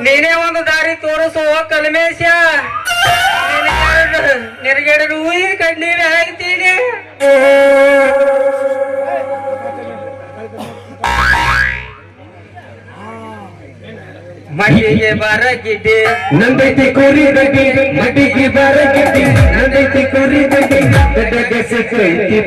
ನೀನೇ ಒಂದು ದಾರಿ ತೋರಿಸುವ ಕಲ್ಮೇಶ. ನಿನಗೆರಡು ಹೂಯಿ ಕಣ್ಣೀರು ಹಾಕ್ತೀನಿ. ಮಡಿಗೆ ಬರಗಿದ್ದೆ ನಂದೈತಿ ಕುರಿ ಗಡ್ಡಿ ಮಡಿಗೆ ಬರಗಿದ್ದಿ ನಂದೈತಿ ಕುರಿ ಗಡ್ಡಿ ಗಡ್ಡಗೆ ಸಿಕ್ಕೈತಿ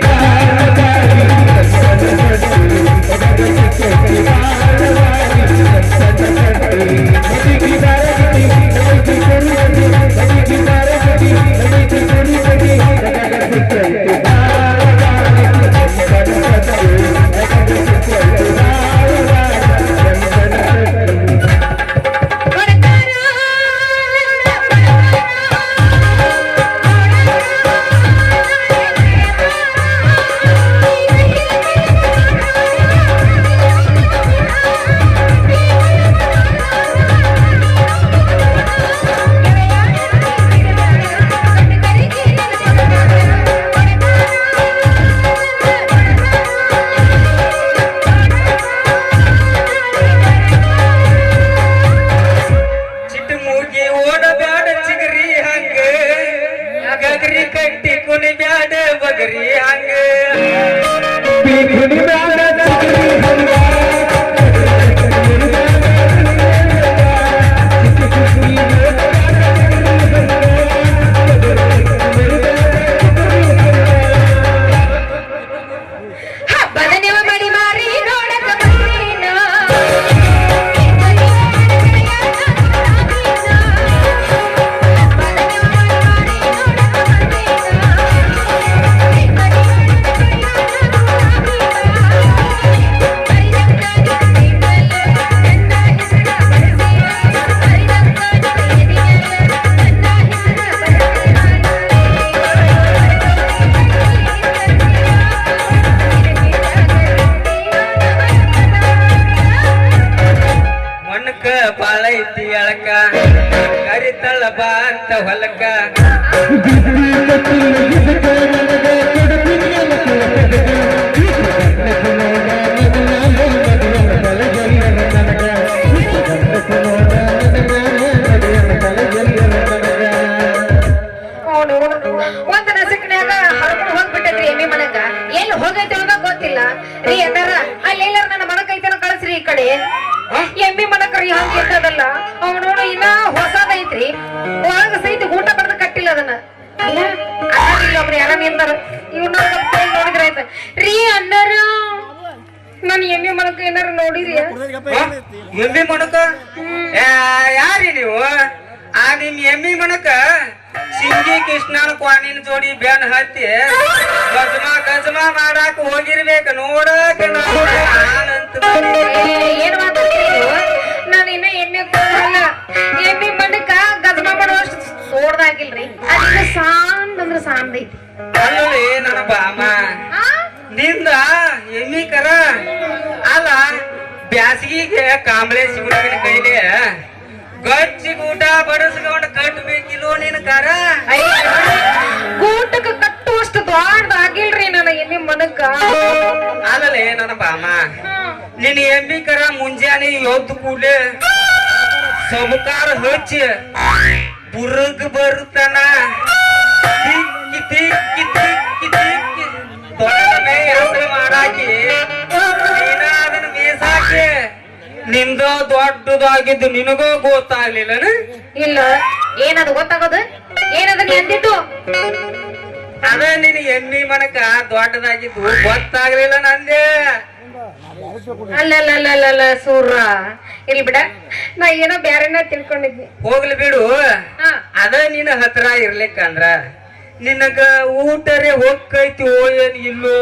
ಬಾಳ ಐತಿ ಅಳಕ ಕರಿತಳ ಬಾ ಅಂತ ಹೊಲಕ ಒಂದ್ ನಸಕ್ನ್ಯಾಗ ಹರ್ಕೊಂಡ್ ಹೋಗ್ಬಿಟ್ಟೈತ್ರಿ ಎಮ್ಮಿ ಮನಗ ಎಲ್ಲಿ ಹೋಗೈತಿ ಅನ್ನೋದ ಗೊತ್ತಿಲ್ಲ ರೀ ಅಣ್ಣಾರ ಅಲ್ಲಿ ಎಲ್ಲಾರ ನನ್ನ ಮನ ಕೈತನ ಕಳಿಸ್ರಿ ಈ ಕಡೆ ಎಮ್ಮಿ ಮನಕರಿ ಹಂಗ ಇರ್ತದಲ್ಲ ಅವ್ ನೋಡು ಇನ್ನ ಹೊಸದೈತ್ರಿ ಒಳಗ ಸಹಿತ ಊಟ ಬಡ್ದ ಕಟ್ಟಿಲ್ಲ ಅದನ್ನ ಅಲ್ಲ ಅಣ್ಣ ಒಬ್ರು ಯಾರ ನಿಂತಾರ ಇವ್ನ ನೋಡಿದ್ರ ಆಯ್ತ ರೀ ಅಣ್ಣಾರ ನಾನು ಎಮ್ಮಿ ಮನಕ ಏನಾರ ನೋಡಿರಿ ಎಮ್ಮಿ ಮನಕ ಯಾರಿ ನೀವು ಆ ನಿಮ್ ಎಮ್ಮಿ ಮನಕ ಸಿಂಗಿ ಕೃಷ್ಣನ ಕ್ವಾನಿನ ಜೋಡಿ ಬೆನ್ ಹತ್ತಿ ಗಜಮಾ ಮಾಡಾಕ ಹೋಗಿರ್ಬೇಕು ನೋಡಕ ಏನ್ ಮಾತಾಡ್ತೀರಿ ನಾನು ಇನ್ನ ಎಮ್ಮೆ ಕೂದಲ್ಲ ಎಮ್ಮಿ ಮನಕ ಗಜಮಾ ಮಾಡುವಷ್ಟು ಸೋಡ್ದಾಗಿಲ್ರಿ ಅದಿನ ಸಾಂದ್ ಅಂದ್ರ ಸಾಂದ್ ಐತಿ ಅಲ್ಲೇ ನನ್ನ ಬಾಮ ನಿಂದ ಎಮ್ಮಿ ಕರ ಅಲ್ಲ ಬ್ಯಾಸಿಗೆ ಕಾಂಬಳೆ ಸಿಗುತ್ತಿನ ಕೈಲಿ ಗಚ್ಚಿ ಊಟ ಬಡಿಸ್ಕೊಂಡು ಕಟ್ಟಬೇಕಿಲ್ಲೋ ನಿನ್ ಕರ ಗೂಟಕ್ಕೆ ಕಟ್ಟುವಷ್ಟು ದೊಡ್ಡದಾಗಿಲ್ರಿ ನನ್ನ ಎಮ್ಮಿ ಮನಕ ಅಲ್ಲೇ ನನ್ನ ಬಾಮ ನಿನ್ ಎಮ್ಮಿ ಕರ ಮುಂಜಾನೆ ಎದ್ದು ಕೂಡ್ಲೆ ಸಬಕಾರ ಹಚ್ಚಿ ಬುರ್ಗ್ ಬರುತ್ತಾನ ತಿಕ್ಕಿ ತಿಕ್ಕಿ ತಿಕ್ಕಿ ತಿಕ್ಕಿ ದೊಡ್ಡ ಮೇ ಹೆಸರು ಮಾಡಾಕಿ ನೀನ ಅದನ್ನ ಮೇಸಾಕಿ ನಿಂದ ದೊಡ್ಡದಾಗಿದ್ದು ನಿನಗೋ ಗೊತ್ತಾಗ್ಲಿಲ್ಲ ಇಲ್ಲ ಏನದು ಗೊತ್ತಾಗೋದು ಏನದ ಎಂದಿದ್ದು ಅದ ನಿನ್ ಎಮ್ಮಿ ಮನಕ ದೊಡ್ಡದಾಗಿದ್ದು ಗೊತ್ತಾಗ್ಲಿಲ್ಲ ನಂದೆ ಅಲ್ಲ ಸೂರ ಇಲ್ಲಿ ಬಿಡ ನಾ ಏನೋ ಬ್ಯಾರೆನ ತಿಳ್ಕೊಂಡಿದ್ನಿ ಹೋಗ್ಲಿ ಬಿಡು ಅದ ನಿನ್ನ ಹತ್ರ ಇರ್ಲಿಕ್ಕಂದ್ರ ನಿನಗ ಊಟರೇ ಹೋಗ್ಕೈತಿ ಏನ್ ಇಲ್ಲೋ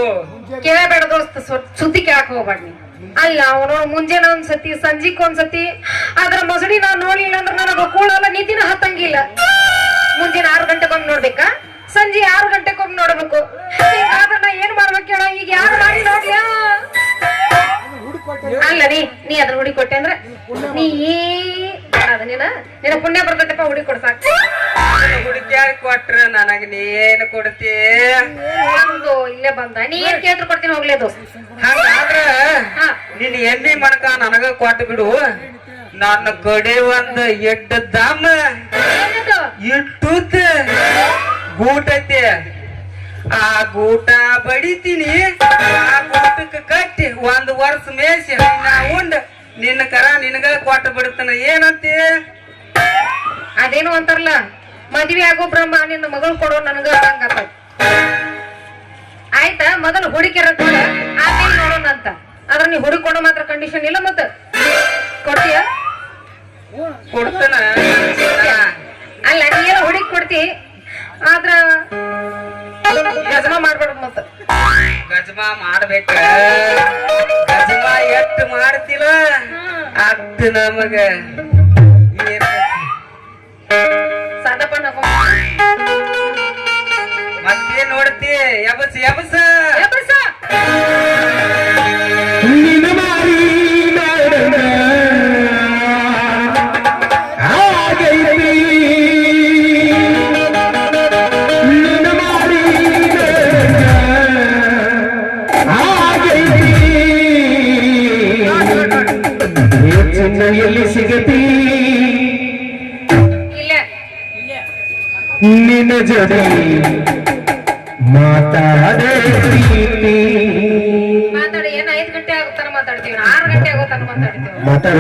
ಕೇಳಬೇಡ ದೋಸ್ತ ಸುದ್ದಿ ಕೇಳಕ್ ಹೋಗ್ಬಾರ್ದು ಅಲ್ಲ ಅವನು ಮುಂಜಾನೆ ಒಂದ್ಸತಿ ಸಂಜಿಕ್ ಒಂದ್ಸತಿ ಅದ್ರ ಮೊಸಡಿ ನಾವ್ ನೋಡ್ಲಿಲ್ಲ ಅಂದ್ರೆ ನನಗ ಕೂಡಲ್ಲ ನಿಧಿನ ಹತ್ತಂಗಿಲ್ಲ ಮುಂಜಾನೆ 6 ಗಂಟೆಗೊಮ್ಮೆ ನೋಡ್ಬೇಕಾ ಸಂಜೆ 6 ಗಂಟೆಗೊಮ್ಮೆ ನೋಡ್ಬೇಕು ಹಿಂಗಾದ್ರೆ ನಾ ಏನ್ ಮಾಡ್ಬೇಕು ಹೇಳ ಈಗ ಯಾರು ಮಾಡಿ ನೋಡ್ಲಿಯಾ ಅಲ್ಲ ನೀ ಅದನ್ನ ಹುಡಿ ಕೊಟ್ಟೆ ಅಂದ್ರೆ ನೀ ನಿನ್ನ ಪುಣ್ಯ ಬರ್ತೈತಪ್ಪ ಹುಡಿ ಕೊಡ್ಸಾಕ ಹುಡುಕ್ಯಾರ ಕೊಟ್ರ ನನಗ ನೀ ಏನ್ ಕೊಡ್ತಿ ಇಲ್ಲೇ ಬಂದ ನೀ ಏನ್ ಕೇಳಿದ್ರು ಕೊಡ್ತೀನಿ ಹೋಗ್ಲೇ ದೋಸ್ತ ಹಂಗಾದ್ರ ನಿನ್ ಎಮ್ಮಿ ಮಣಕ ನನಗ ಕೊಟ್ಟು ಬಿಡು ನನ್ನ ಕಡೆ ಒಂದ್ ಎಡ್ಡ ದಾಮ ಏನದು ಇಟ್ಟುತ್ತ ಗೂಟ ಐತಿ. ಆ ಗೂಟ ಬಡಿತೀನಿ, ಆ ಗೂಟಕ್ಕೆ ಕಟ್ಟಿ 1 ವರ್ಷ ಮೇಸಿ ನಾ ಉಂಡ್ ನಿನ್ನ ಕರ ನಿನಗ ಕೊಟ್ಟು ಬಿಡ್ತಾನ. ಏನಂತಿ? ಅದೇನು ಅಂತಾರಲ್ಲ, ಮದ್ವೆ ಆಗೋ ಬ್ರಹ್ಮ ನಿನ್ನ ಮಗಳು ಕೊಡೋ ನನಗ ಹಂಗತ್ತ. ಆಯ್ತಾ, ಮೊದಲು ಹುಡುಕಿರ ಕೊಡ, ಆಮೇಲೆ ನೋಡೋಣ ಅಂತ. ಆದ್ರೆ ನೀ ಹುಡುಕೊಡೋ ಮಾತ್ರ ಕಂಡೀಷನ್ ಇಲ್ಲ. ಮತ್ತ ಕೊಡ್ತೀಯ? ಕೊಡ್ತಾನ. ಅಲ್ಲ, ನೀ ಎಲ್ಲ ಹುಡುಕಿ ಕೊಡ್ತಿ, ಆದ್ರ ಗಜಮ ಮಾಡ್ಬೇಡ. ಮತ್ತ ಗಜಮ ಮಾಡ್ಬೇಕ. ಗಜಮ ಎಷ್ಟ್ ಮಾಡ್ತಿಲ್ಲ ಅದ್ ನಮಗ ಸಾಧಪಣ್ಣ ಮತ್ತೇನ್ ನೋಡ್ತಿ? ಎಬಸ್ ಎಬಸ ಎಬ್ಬಸ. ನಿನ್ನ ಮಾರಿ ಮಾಡಣ ಆಗೈತಿ, ನಿನ್ನ ಮಾರಿ ಆಗೈತಿ, ಚಿನ್ನ ಎಲ್ಲಿ ಸಿಗತಿ ಇಲ್ಲ ನಿನ್ನ ಜೊತೆ ಮಾತಾಡೇ ಪ್ರೀತಿ. ಮಾತಾಡಿ. ಏನ್ 5 ಗಂಟೆ ಆಗುತ್ತಾನ ಮಾತಾಡ್ತೀವಿ, 6 ಗಂಟೆ ಆಗುತ್ತಾನ ಮಾತಾಡ್ತೀವಿ. ಮಾತಾಡ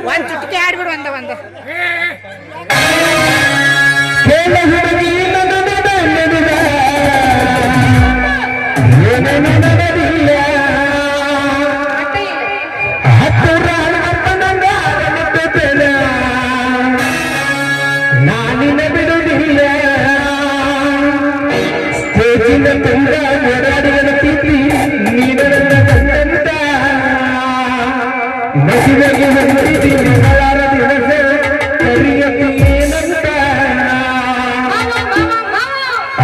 ಒಂದ್ ಚುಟ್ಕಿ ಹಾಡ್ಬಿಡು ಒಂದು ಕೇಳ ಹುಡುಗಿ ನಡೆದಿಲ್ಲ ಹತ್ತಿರ ನಾನಿನ ಬಿಡುವುದಿಲ್ಲ ಸ್ಟೇಜಿನ ತುಂಬ ಓಡಾಡಿದ ಪ್ರೀತಿ ನೀನನ್ನ ಕಂಡಂತ ಮದುವೆಗೆ ಬಂದಿದ್ದೀನಿ ಮಗಳಾರ ದಿವಸ ಕರಿಯತಿ ಏನಂತ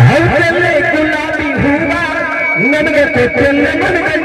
ಹೌದಲ್ಲೇ ಗುಲಾಬಿ ಹೂವ ನನಗೆ ಕೊಟ್ಟಲ್ಲ ನನಗೆ